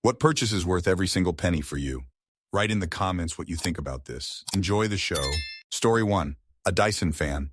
What purchase is worth every single penny for you? Write in the comments what you think about this. Enjoy the show. Story 1. A Dyson fan.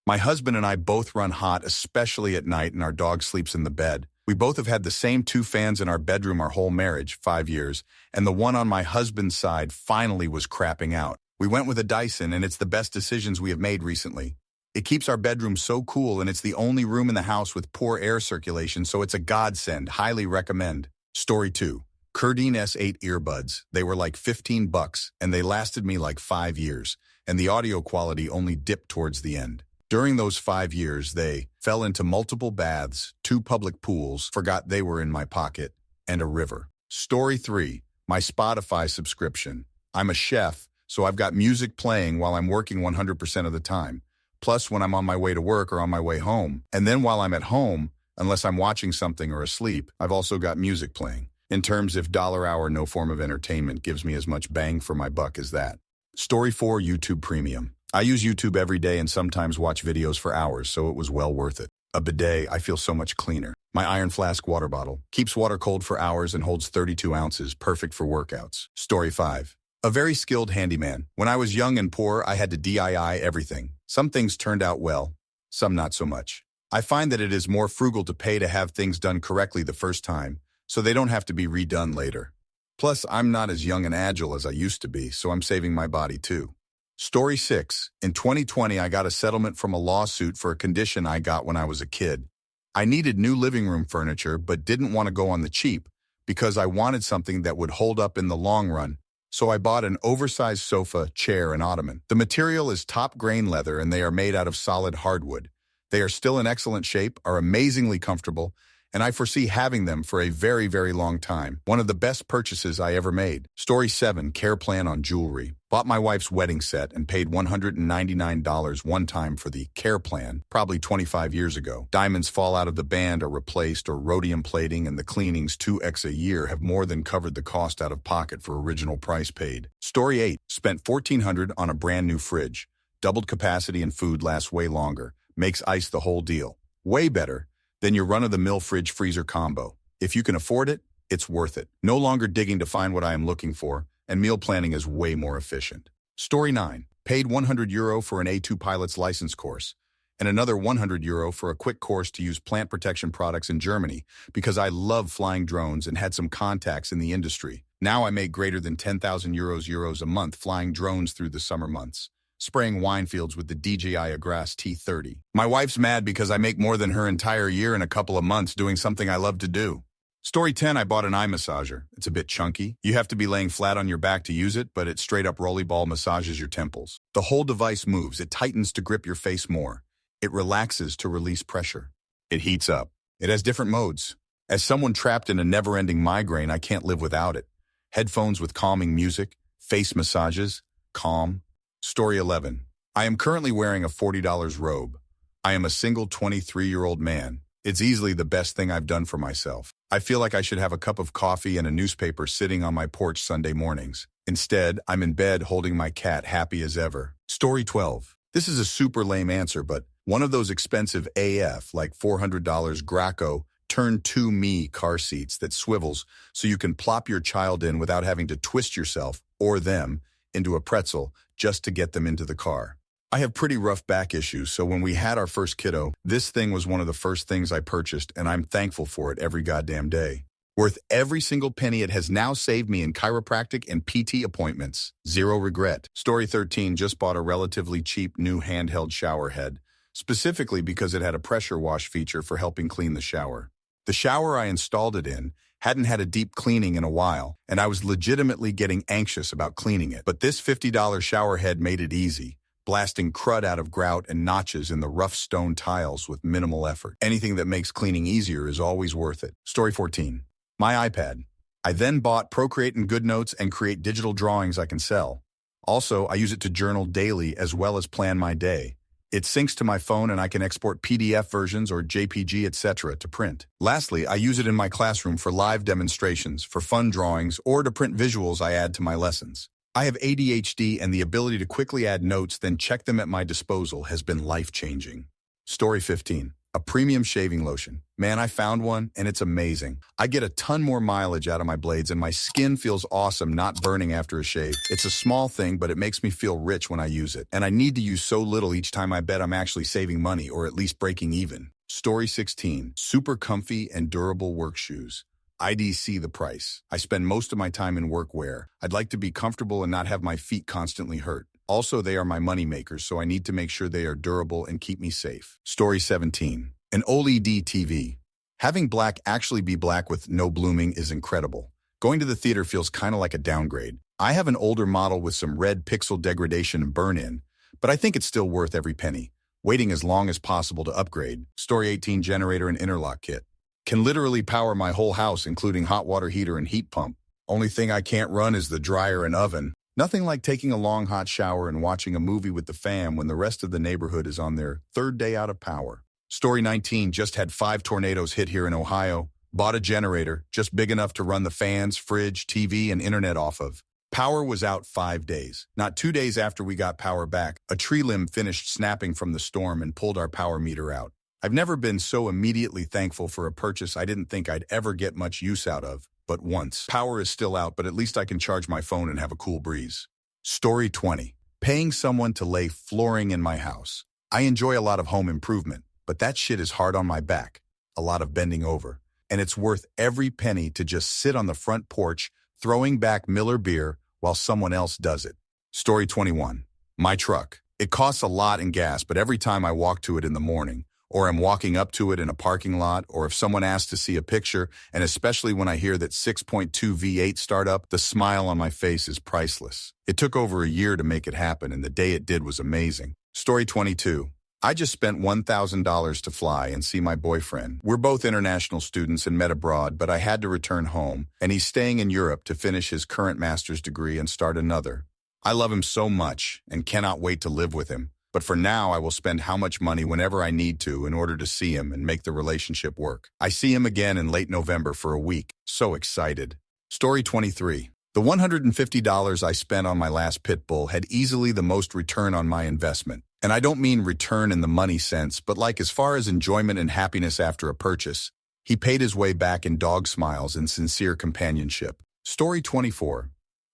My husband and I both run hot, especially at night, and our dog sleeps in the bed. We both have had the same 2 fans in our bedroom our whole marriage, 5 years, and the one on my husband's side finally was crapping out. We went with a Dyson, and it's the best decisions we have made recently. It keeps our bedroom so cool, and it's the only room in the house with poor air circulation, so it's a godsend. Highly recommend. Story 2. Curdine S8 earbuds. They were like $15, and they lasted me like 5 years, and the audio quality only dipped towards the end. During those 5 years, they fell into multiple baths, 2 public pools, forgot they were in my pocket, and a river. Story 3. My Spotify subscription. I'm a chef, so I've got music playing while I'm working 100% of the time, plus when I'm on my way to work or on my way home. And then while I'm at home, unless I'm watching something or asleep, I've also got music playing. In terms if dollar hour, no form of entertainment gives me as much bang for my buck as that. Story 4. YouTube Premium. I use YouTube every day and sometimes watch videos for hours, so it was well worth it. A bidet, I feel so much cleaner. My Iron Flask water bottle. Keeps water cold for hours and holds 32 ounces, perfect for workouts. Story 5. A very skilled handyman. When I was young and poor, I had to DIY everything. Some things turned out well, some not so much. I find that it is more frugal to pay to have things done correctly the first time, so they don't have to be redone later. Plus, I'm not as young and agile as I used to be, so I'm saving my body too. Story 6. In 2020, I got a settlement from a lawsuit for a condition I got when I was a kid. I needed new living room furniture, but didn't want to go on the cheap because I wanted something that would hold up in the long run, so I bought an oversized sofa, chair, and ottoman. The material is top grain leather and they are made out of solid hardwood. They are still in excellent shape, are amazingly comfortable, and I foresee having them for a very, very long time. One of the best purchases I ever made. Story 7. Care plan on jewelry. Bought my wife's wedding set and paid $199 one time for the care plan, probably 25 years ago. Diamonds fall out of the band or replaced, or rhodium plating, and the cleanings 2x a year have more than covered the cost out of pocket for original price paid. Story 8. Spent $1,400 on a brand new fridge. Doubled capacity and food lasts way longer. Makes ice the whole deal. Way better than your run-of-the-mill fridge-freezer combo. If you can afford it, it's worth it. No longer digging to find what I am looking for, and meal planning is way more efficient. Story 9. Paid €100 for an A2 pilot's license course, and another €100 for a quick course to use plant protection products in Germany because I love flying drones and had some contacts in the industry. Now I make greater than €10,000 a month flying drones through the summer months, spraying wine fields with the DJI Agras T30. My wife's mad because I make more than her entire year in a couple of months doing something I love to do. Story 10. I bought an eye massager. It's a bit chunky. You have to be laying flat on your back to use it, but it straight up rollerball massages your temples. The whole device moves. It tightens to grip your face more. It relaxes to release pressure. It heats up. It has different modes. As someone trapped in a never-ending migraine, I can't live without it. Headphones with calming music, face massages, calm. Story 11. I am currently wearing a $40 robe. I am a single 23-year-old man. It's easily the best thing I've done for myself. I feel like I should have a cup of coffee and a newspaper sitting on my porch Sunday mornings. Instead, I'm in bed holding my cat, happy as ever. Story 12. This is a super lame answer, but one of those expensive AF, like $400 Graco, turn-to-me car seats that swivels so you can plop your child in without having to twist yourself, or them, into a pretzel just to get them into the car. I have pretty rough back issues, so when we had our first kiddo, this thing was one of the first things I purchased, and I'm thankful for it every goddamn day. Worth every single penny it has now saved me in chiropractic and PT appointments. Zero regret. Story 13. Just bought a relatively cheap new handheld shower head, specifically because it had a pressure wash feature for helping clean the shower. The shower I installed it in hadn't had a deep cleaning in a while, and I was legitimately getting anxious about cleaning it. But this $50 shower head made it easy, blasting crud out of grout and notches in the rough stone tiles with minimal effort. Anything that makes cleaning easier is always worth it. Story 14. My iPad. I then bought Procreate and GoodNotes and create digital drawings I can sell. Also, I use it to journal daily as well as plan my day. It syncs to my phone and I can export PDF versions or JPG, etc. to print. Lastly, I use it in my classroom for live demonstrations, for fun drawings, or to print visuals I add to my lessons. I have ADHD, and the ability to quickly add notes then check them at my disposal has been life-changing. Story 15. A premium shaving lotion. Man, I found one, and it's amazing. I get a ton more mileage out of my blades, and my skin feels awesome not burning after a shave. It's a small thing, but it makes me feel rich when I use it. And I need to use so little each time I bet I'm actually saving money, or at least breaking even. Story 16. Super comfy and durable work shoes. IDC the price. I spend most of my time in workwear. I'd like to be comfortable and not have my feet constantly hurt. Also, they are my money makers, so I need to make sure they are durable and keep me safe. Story 17. An OLED TV. Having black actually be black with no blooming is incredible. Going to the theater feels kind of like a downgrade. I have an older model with some red pixel degradation and burn-in, but I think it's still worth every penny. Waiting as long as possible to upgrade. Story 18. Generator and interlock kit. Can literally power my whole house, including hot water heater and heat pump. Only thing I can't run is the dryer and oven. Nothing like taking a long hot shower and watching a movie with the fam when the rest of the neighborhood is on their third day out of power. Story 19. Just had 5 tornadoes hit here in Ohio. Bought a generator, just big enough to run the fans, fridge, TV, and internet off of. Power was out 5 days. Not 2 days after we got power back, a tree limb finished snapping from the storm and pulled our power meter out. I've never been so immediately thankful for a purchase I didn't think I'd ever get much use out of. But once. Power is still out, but at least I can charge my phone and have a cool breeze. Story 20. Paying someone to lay flooring in my house. I enjoy a lot of home improvement, but that shit is hard on my back. A lot of bending over. And it's worth every penny to just sit on the front porch, throwing back Miller beer while someone else does it. Story 21. My truck. It costs a lot in gas, but every time I walk to it in the morning, or I'm walking up to it in a parking lot, or if someone asks to see a picture, and especially when I hear that 6.2 V8 startup, the smile on my face is priceless. It took over a year to make it happen, and the day it did was amazing. Story 22. I just spent $1,000 to fly and see my boyfriend. We're both international students and met abroad, but I had to return home, and he's staying in Europe to finish his current master's degree and start another. I love him so much and cannot wait to live with him. But for now, I will spend how much money whenever I need to in order to see him and make the relationship work. I see him again in late November for a week. So excited. Story 23. The $150 I spent on my last pit bull had easily the most return on my investment. And I don't mean return in the money sense, but like as far as enjoyment and happiness after a purchase. He paid his way back in dog smiles and sincere companionship. Story 24.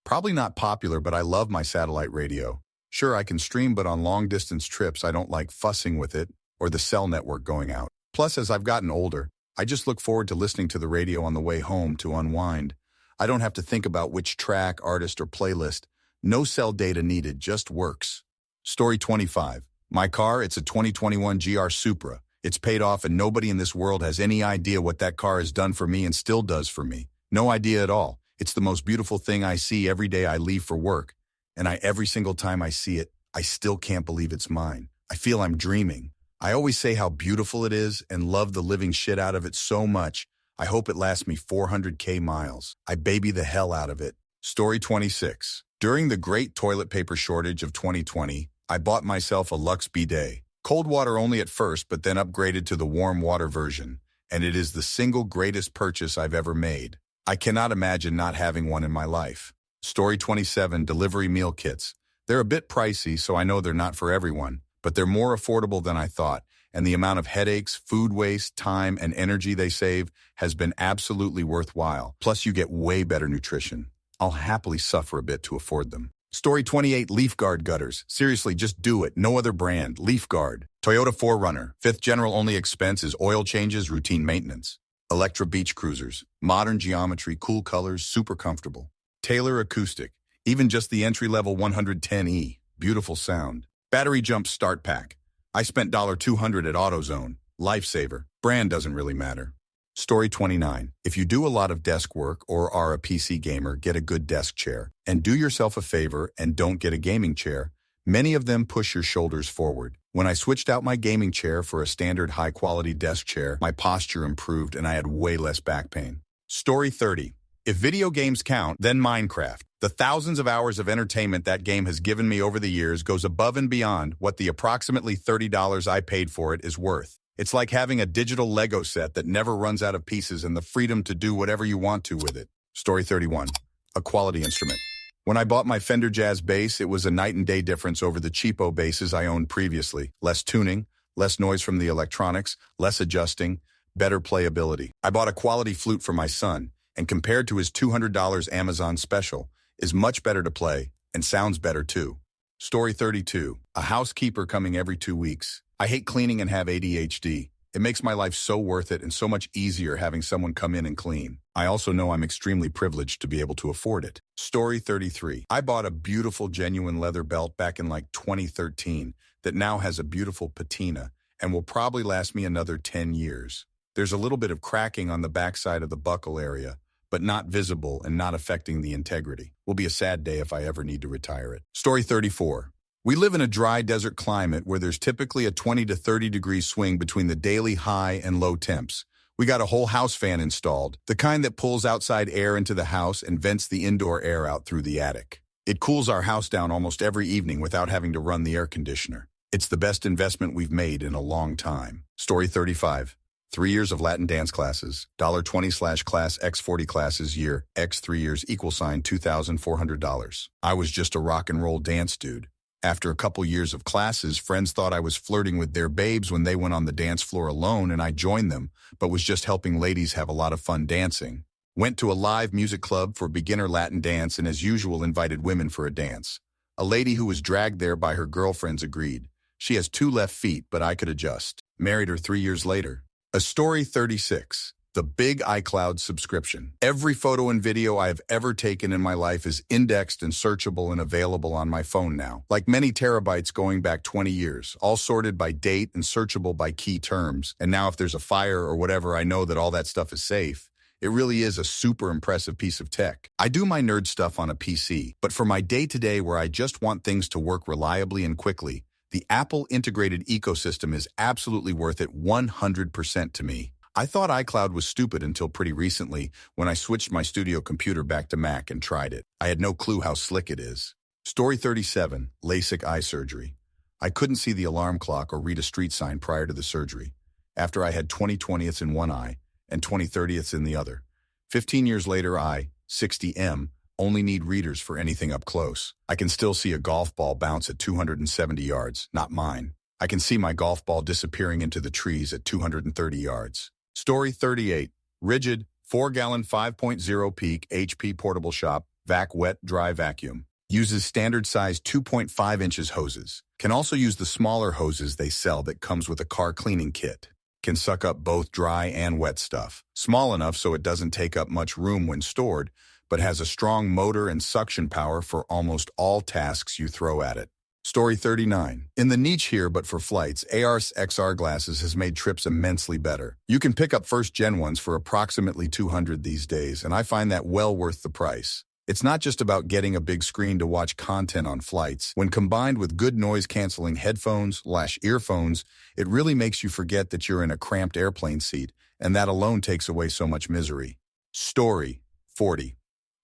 Probably not popular, but I love my satellite radio. Sure, I can stream, but on long-distance trips, I don't like fussing with it or the cell network going out. Plus, as I've gotten older, I just look forward to listening to the radio on the way home to unwind. I don't have to think about which track, artist, or playlist. No cell data needed, just works. Story 25. My car, it's a 2021 GR Supra. It's paid off, and nobody in this world has any idea what that car has done for me and still does for me. No idea at all. It's the most beautiful thing I see every day I leave for work. And every single time I see it, I still can't believe it's mine. I feel I'm dreaming. I always say how beautiful it is and love the living shit out of it so much. I hope it lasts me 400K miles. I baby the hell out of it. Story 26. During the great toilet paper shortage of 2020, I bought myself a Lux bidet. Cold water only at first, but then upgraded to the warm water version. And it is the single greatest purchase I've ever made. I cannot imagine not having one in my life. Story 27. Delivery meal kits. They're a bit pricey, so I know they're not for everyone, but they're more affordable than I thought, and the amount of headaches, food waste, time, and energy they save has been absolutely worthwhile. Plus, you get way better nutrition. I'll happily suffer a bit to afford them. Story 28. Leaf Guard gutters. Seriously, just do it. No other brand. Leaf Guard. Toyota 4Runner. Fifth general only expense is oil changes, routine maintenance. Electra Beach Cruisers. Modern geometry, cool colors, super comfortable. Taylor Acoustic. Even just the entry-level 110E. Beautiful sound. Battery Jump Start Pack. I spent $200 at AutoZone. Lifesaver. Brand doesn't really matter. Story 29. If you do a lot of desk work or are a PC gamer, get a good desk chair. And do yourself a favor and don't get a gaming chair. Many of them push your shoulders forward. When I switched out my gaming chair for a standard high-quality desk chair, my posture improved and I had way less back pain. Story 30. If video games count, then Minecraft. The thousands of hours of entertainment that game has given me over the years goes above and beyond what the approximately $30 I paid for it is worth. It's like having a digital Lego set that never runs out of pieces and the freedom to do whatever you want to with it. Story 31. A quality instrument. When I bought my Fender Jazz bass, it was a night and day difference over the cheapo basses I owned previously. Less tuning, Less noise from the electronics, less adjusting, better playability. I bought a quality flute for my son, and compared to his $200 Amazon special, is much better to play and sounds better too. Story 32. A housekeeper coming every 2 weeks. I hate cleaning and have ADHD. It makes my life so worth it and so much easier having someone come in and clean. I also know I'm extremely privileged to be able to afford it. Story 33. I bought a beautiful genuine leather belt back in like 2013 that now has a beautiful patina and will probably last me another 10 years. There's a little bit of cracking on the backside of the buckle area, but not visible and not affecting the integrity. Will be a sad day if I ever need to retire it. Story 34. We live in a dry desert climate where there's typically a 20 to 30 degree swing between the daily high and low temps. We got a whole house fan installed, the kind that pulls outside air into the house and vents the indoor air out through the attic. It cools our house down almost every evening without having to run the air conditioner. It's the best investment we've made in a long time. Story 35. 3 years of Latin dance classes, $20/class X40 classes year, X 3 years $2,400. I was just a rock and roll dance dude. After a couple years of classes, friends thought I was flirting with their babes when they went on the dance floor alone and I joined them, but was just helping ladies have a lot of fun dancing. Went to a live music club for beginner Latin dance and as usual invited women for a dance. A lady who was dragged there by her girlfriends agreed. She has 2 left feet, but I could adjust. Married her 3 years later. A story 36. The big iCloud subscription. Every photo and video I have ever taken in my life is indexed and searchable and available on my phone now. Like many terabytes going back 20 years, all sorted by date and searchable by key terms. And now if there's a fire or whatever, I know that all that stuff is safe. It really is a super impressive piece of tech. I do my nerd stuff on a PC, but for my day-to-day where I just want things to work reliably and quickly, the Apple integrated ecosystem is absolutely worth it 100% to me. I thought iCloud was stupid until pretty recently when I switched my studio computer back to Mac and tried it. I had no clue how slick it is. Story 37. LASIK eye surgery. I couldn't see the alarm clock or read a street sign prior to the surgery. After I had 20/20ths in one eye and 20/30ths in the other. 15 years later, I, 60M, only need readers for anything up close. I can still see a golf ball bounce at 270 yards, not mine. I can see my golf ball disappearing into the trees at 230 yards. Story 38. Rigid, 4-gallon 5.0 peak HP portable shop, vac wet dry vacuum. Uses standard size 2.5 inches hoses. Can also use the smaller hoses they sell that comes with a car cleaning kit. Can suck up both dry and wet stuff. Small enough so it doesn't take up much room when stored, but has a strong motor and suction power for almost all tasks you throw at it. Story 39. In the niche here, but for flights, AR's XR glasses has made trips immensely better. You can pick up first-gen ones for approximately $200 these days, and I find that well worth the price. It's not just about getting a big screen to watch content on flights. When combined with good noise-canceling headphones/earphones, it really makes you forget that you're in a cramped airplane seat, and that alone takes away so much misery. Story 40.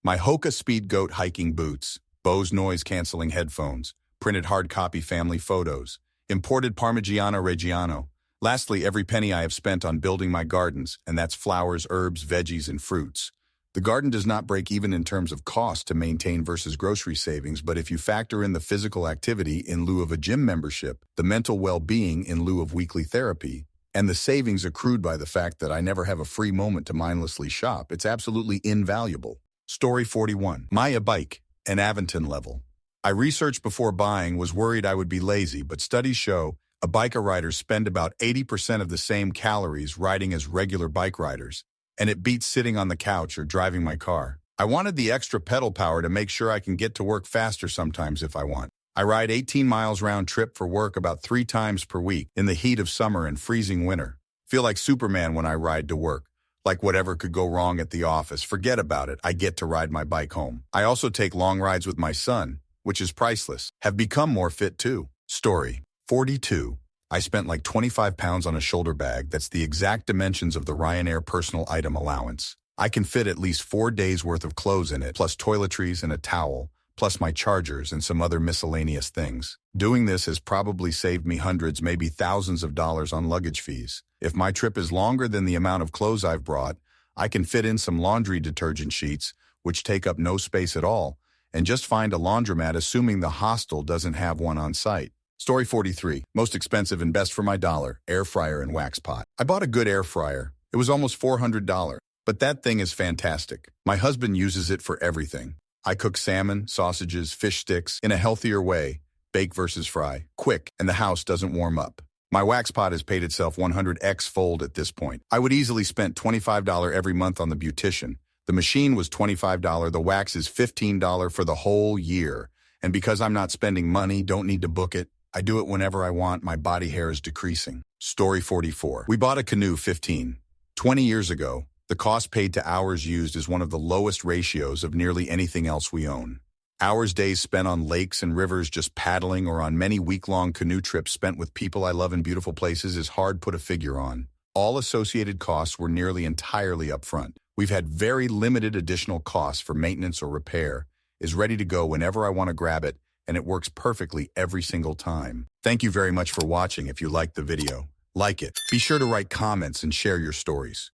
My Hoka Speed Goat hiking boots, Bose noise-canceling headphones, printed hard copy family photos, imported Parmigiano Reggiano. Lastly, every penny I have spent on building my gardens, and that's flowers, herbs, veggies, and fruits. The garden does not break even in terms of cost to maintain versus grocery savings, but if you factor in the physical activity in lieu of a gym membership, the mental well-being in lieu of weekly therapy, and the savings accrued by the fact that I never have a free moment to mindlessly shop, it's absolutely invaluable. Story 41. My bike, an Aventon level. I researched before buying, was worried I would be lazy, but studies show biker riders spend about 80% of the same calories riding as regular bike riders, and it beats sitting on the couch or driving my car. I wanted the extra pedal power to make sure I can get to work faster sometimes if I want. I ride 18 miles round trip for work about 3 times per week in the heat of summer and freezing winter. Feel like Superman when I ride to work. Like whatever could go wrong at the office, forget about it, I get to ride my bike home. I also take long rides with my son, which is priceless. Have become more fit too. Story 42. I spent like 25 pounds on a shoulder bag that's the exact dimensions of the Ryanair personal item allowance. I can fit at least 4 days worth of clothes in it, plus toiletries and a towel, plus my chargers and some other miscellaneous things. Doing this has probably saved me hundreds, maybe thousands of dollars on luggage fees. If my trip is longer than the amount of clothes I've brought, I can fit in some laundry detergent sheets, which take up no space at all, and just find a laundromat assuming the hostel doesn't have one on site. Story 43. Most expensive and best for my dollar, air fryer and wax pot. I bought a good air fryer. It was almost $400. But that thing is fantastic. My husband uses it for everything. I cook salmon, sausages, fish sticks in a healthier way, bake versus fry, quick, and the house doesn't warm up. My wax pot has paid itself 100x fold at this point. I would easily spend $25 every month on the beautician. The machine was $25, the wax is $15 for the whole year. And because I'm not spending money, don't need to book it, I do it whenever I want, my body hair is decreasing. Story 44. We bought a canoe 20 years ago. The cost paid to hours used is one of the lowest ratios of nearly anything else we own. Hours days spent on lakes and rivers just paddling or on many week-long canoe trips spent with people I love in beautiful places is hard put a figure on. All associated costs were nearly entirely upfront. We've had very limited additional costs for maintenance or repair, is ready to go whenever I want to grab it, and it works perfectly every single time. Thank you very much for watching. If you liked the video, like it. Be sure to write comments and share your stories.